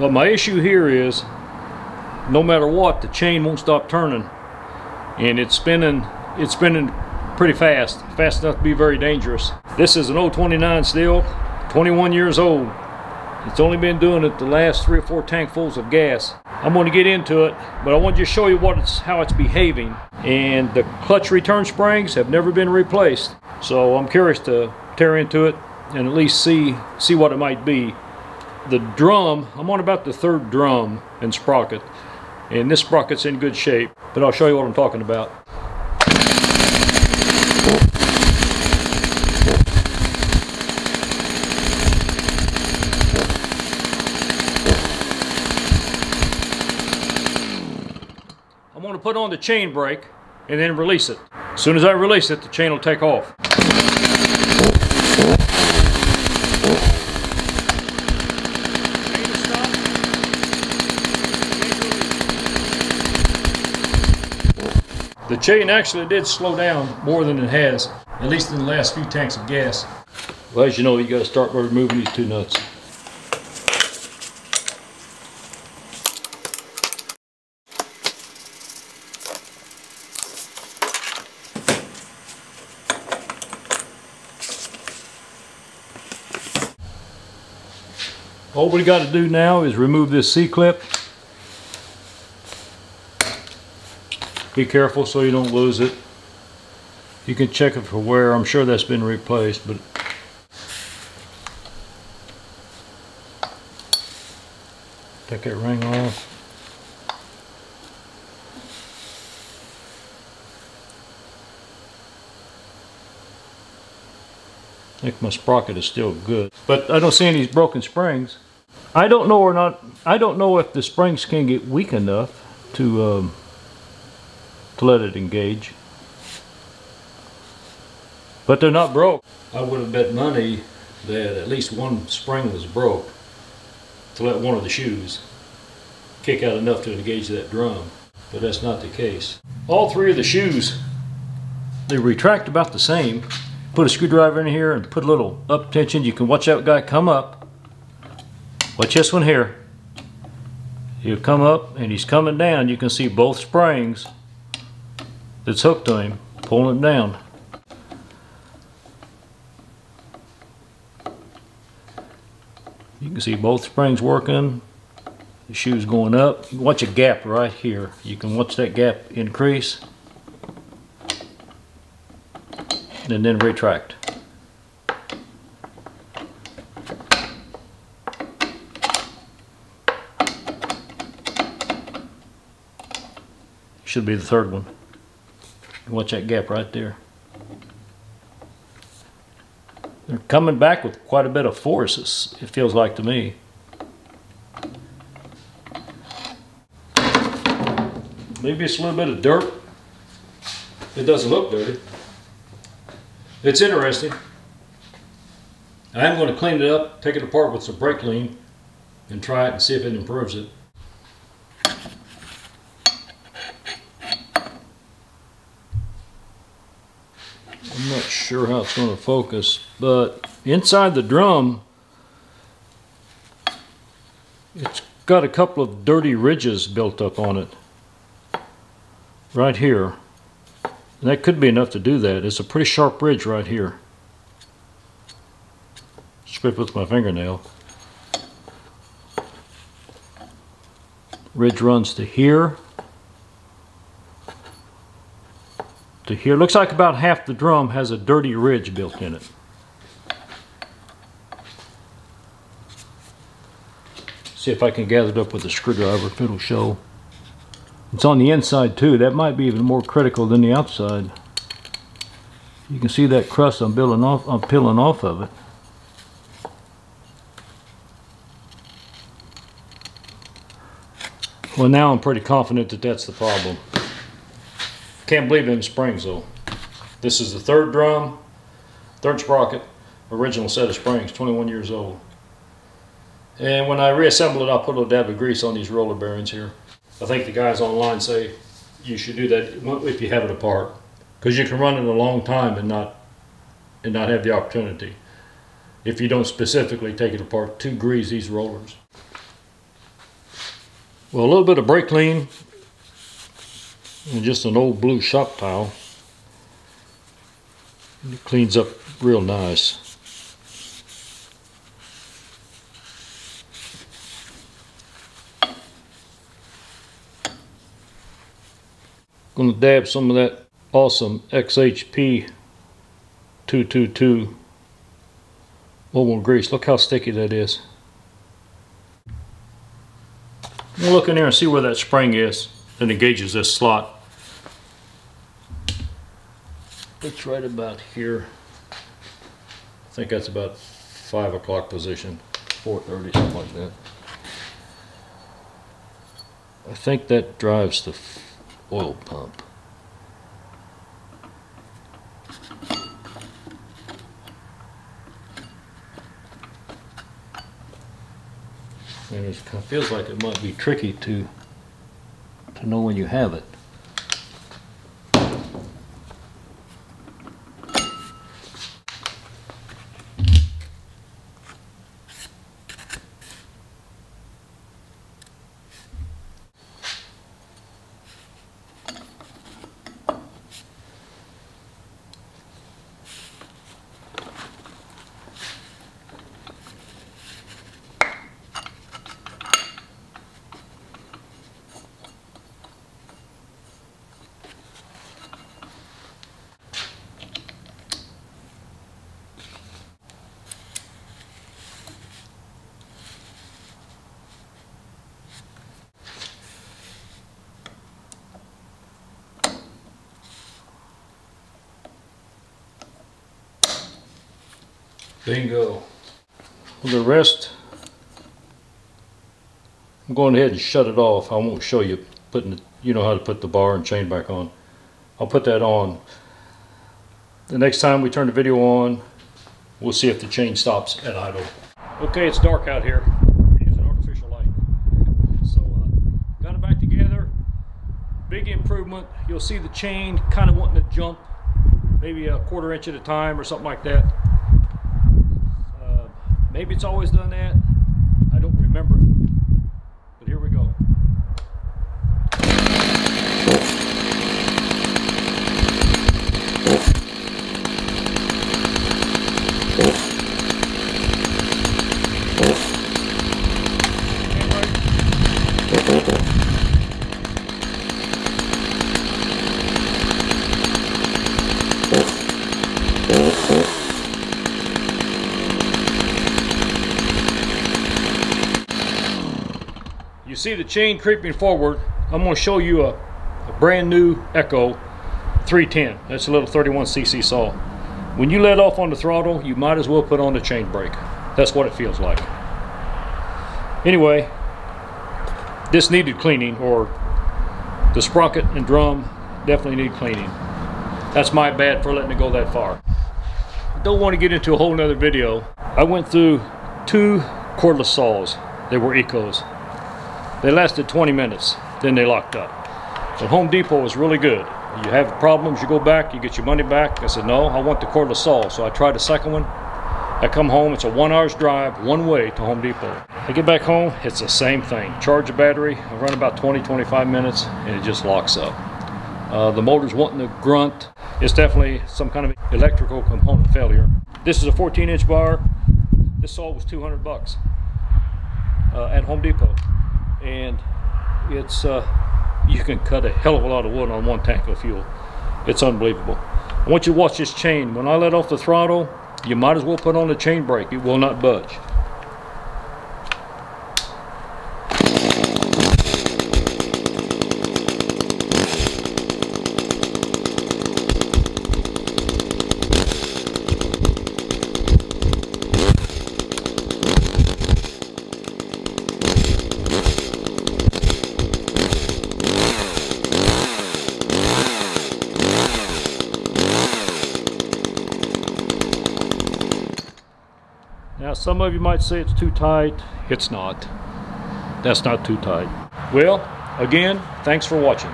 Well, my issue here is no matter what, the chain won't stop turning, and it's spinning pretty fast enough to be very dangerous. This is an 029 Stihl, 21 years old. It's only been doing it the last 3 or 4 tankfuls of gas. I'm going to get into it, but I want to just show you how it's behaving. And the clutch return springs have never been replaced, so I'm curious to tear into it and at least see what it might be. The drum, I'm on about the 3rd drum and sprocket, and this sprocket's in good shape, but I'll show you what I'm talking about. I'm going to put on the chain brake and then release it. As soon as I release it, the chain will take off. The chain actually did slow down more than it has, at least in the last few tanks of gas. Well, as you know, you got to start by removing these 2 nuts. All we got to do now is remove this C-clip. Be careful so you don't lose it. You can check it for wear. I'm sure that's been replaced, but take that ring off. I think my sprocket is still good, but I don't see any broken springs. I don't know if the springs can get weak enough to let it engage, but they're not broke. I would have bet money that at least one spring was broke to let one of the shoes kick out enough to engage that drum, but that's not the case. All 3 of the shoes, they retract about the same. Put a screwdriver in here and put a little up tension. You can watch that guy come up. Watch this one here. He'll come up and he's coming down. You can see both springs that's hooked to him pulling him down. You can see both springs working. The shoe's going up. Watch a gap right here. You can watch that gap increase and then retract. Should be the 3rd one. Watch that gap right there. They're coming back with quite a bit of force, it feels like to me. Maybe it's a little bit of dirt. It doesn't look dirty. It's interesting. I am going to clean it up, take it apart with some brake clean, and try it and see if it improves it. I'm not sure how it's going to focus, but inside the drum, it's got a couple of dirty ridges built up on it. Right here. And that could be enough to do that. It's a pretty sharp ridge right here. Scrape with my fingernail. Ridge runs to here. To here. Looks like about half the drum has a dirty ridge built in it. See if I can gather it up with a screwdriver if it'll show. It's on the inside too. That might be even more critical than the outside. You can see that crust I'm peeling off of it. Well, now I'm pretty confident that that's the problem. Can't believe in springs though. This is the 3rd drum, 3rd sprocket, original set of springs, 21 years old. And when I reassemble it, I'll put a little dab of grease on these roller bearings here. I think the guys online say you should do that if you have it apart, because you can run it a long time and not have the opportunity if you don't specifically take it apart to grease these rollers. Well, a little bit of brake clean and just an old blue shop towel. It cleans up real nice. Gonna dab some of that awesome XHP 222 mobile grease. Look how sticky that is. We'll look in there and see where that spring is that engages this slot. It's right about here. I think that's about 5 o'clock position, 4:30, something like that. I think that drives the oil pump. And it kind of feels like it might be tricky to know when you have it. Bingo. Well, the rest, I'm going ahead and shut it off. I won't show you putting it, you know how to put the bar and chain back on. I'll put that on. The next time we turn the video on, we'll see if the chain stops at idle. Okay, it's dark out here. Use an artificial light. So got it back together. Big improvement. You'll see the chain kind of wanting to jump, maybe a 1/4 inch at a time or something like that. Maybe it's always done that. I don't remember it. But here we go. You see the chain creeping forward. I'm going to show you a brand new Echo 310. That's a little 31cc saw. When you let off on the throttle, you might as well put on the chain brake. That's what it feels like. Anyway, this needed cleaning, or the sprocket and drum definitely need cleaning. That's my bad for letting it go that far. I don't want to get into a whole nother video. I went through 2 cordless saws. They were Ecos. They lasted 20 minutes, then they locked up. But Home Depot is really good. You have problems, you go back, you get your money back. I said, no, I want the cordless saw. So I tried the second one. I come home, it's a 1 hour's drive, one way to Home Depot. I get back home, it's the same thing. Charge the battery, I run about 20-25 minutes, and it just locks up. The motor's wanting to grunt. It's definitely some kind of electrical component failure. This is a 14-inch bar. This saw was 200 bucks at Home Depot. And it's you can cut a hell of a lot of wood on 1 tank of fuel. It's unbelievable. I want you to watch this chain. When I let off the throttle, you might as well put on the chain brake. It will not budge. Now some of you might say it's too tight. It's not. That's not too tight. Well, again, thanks for watching.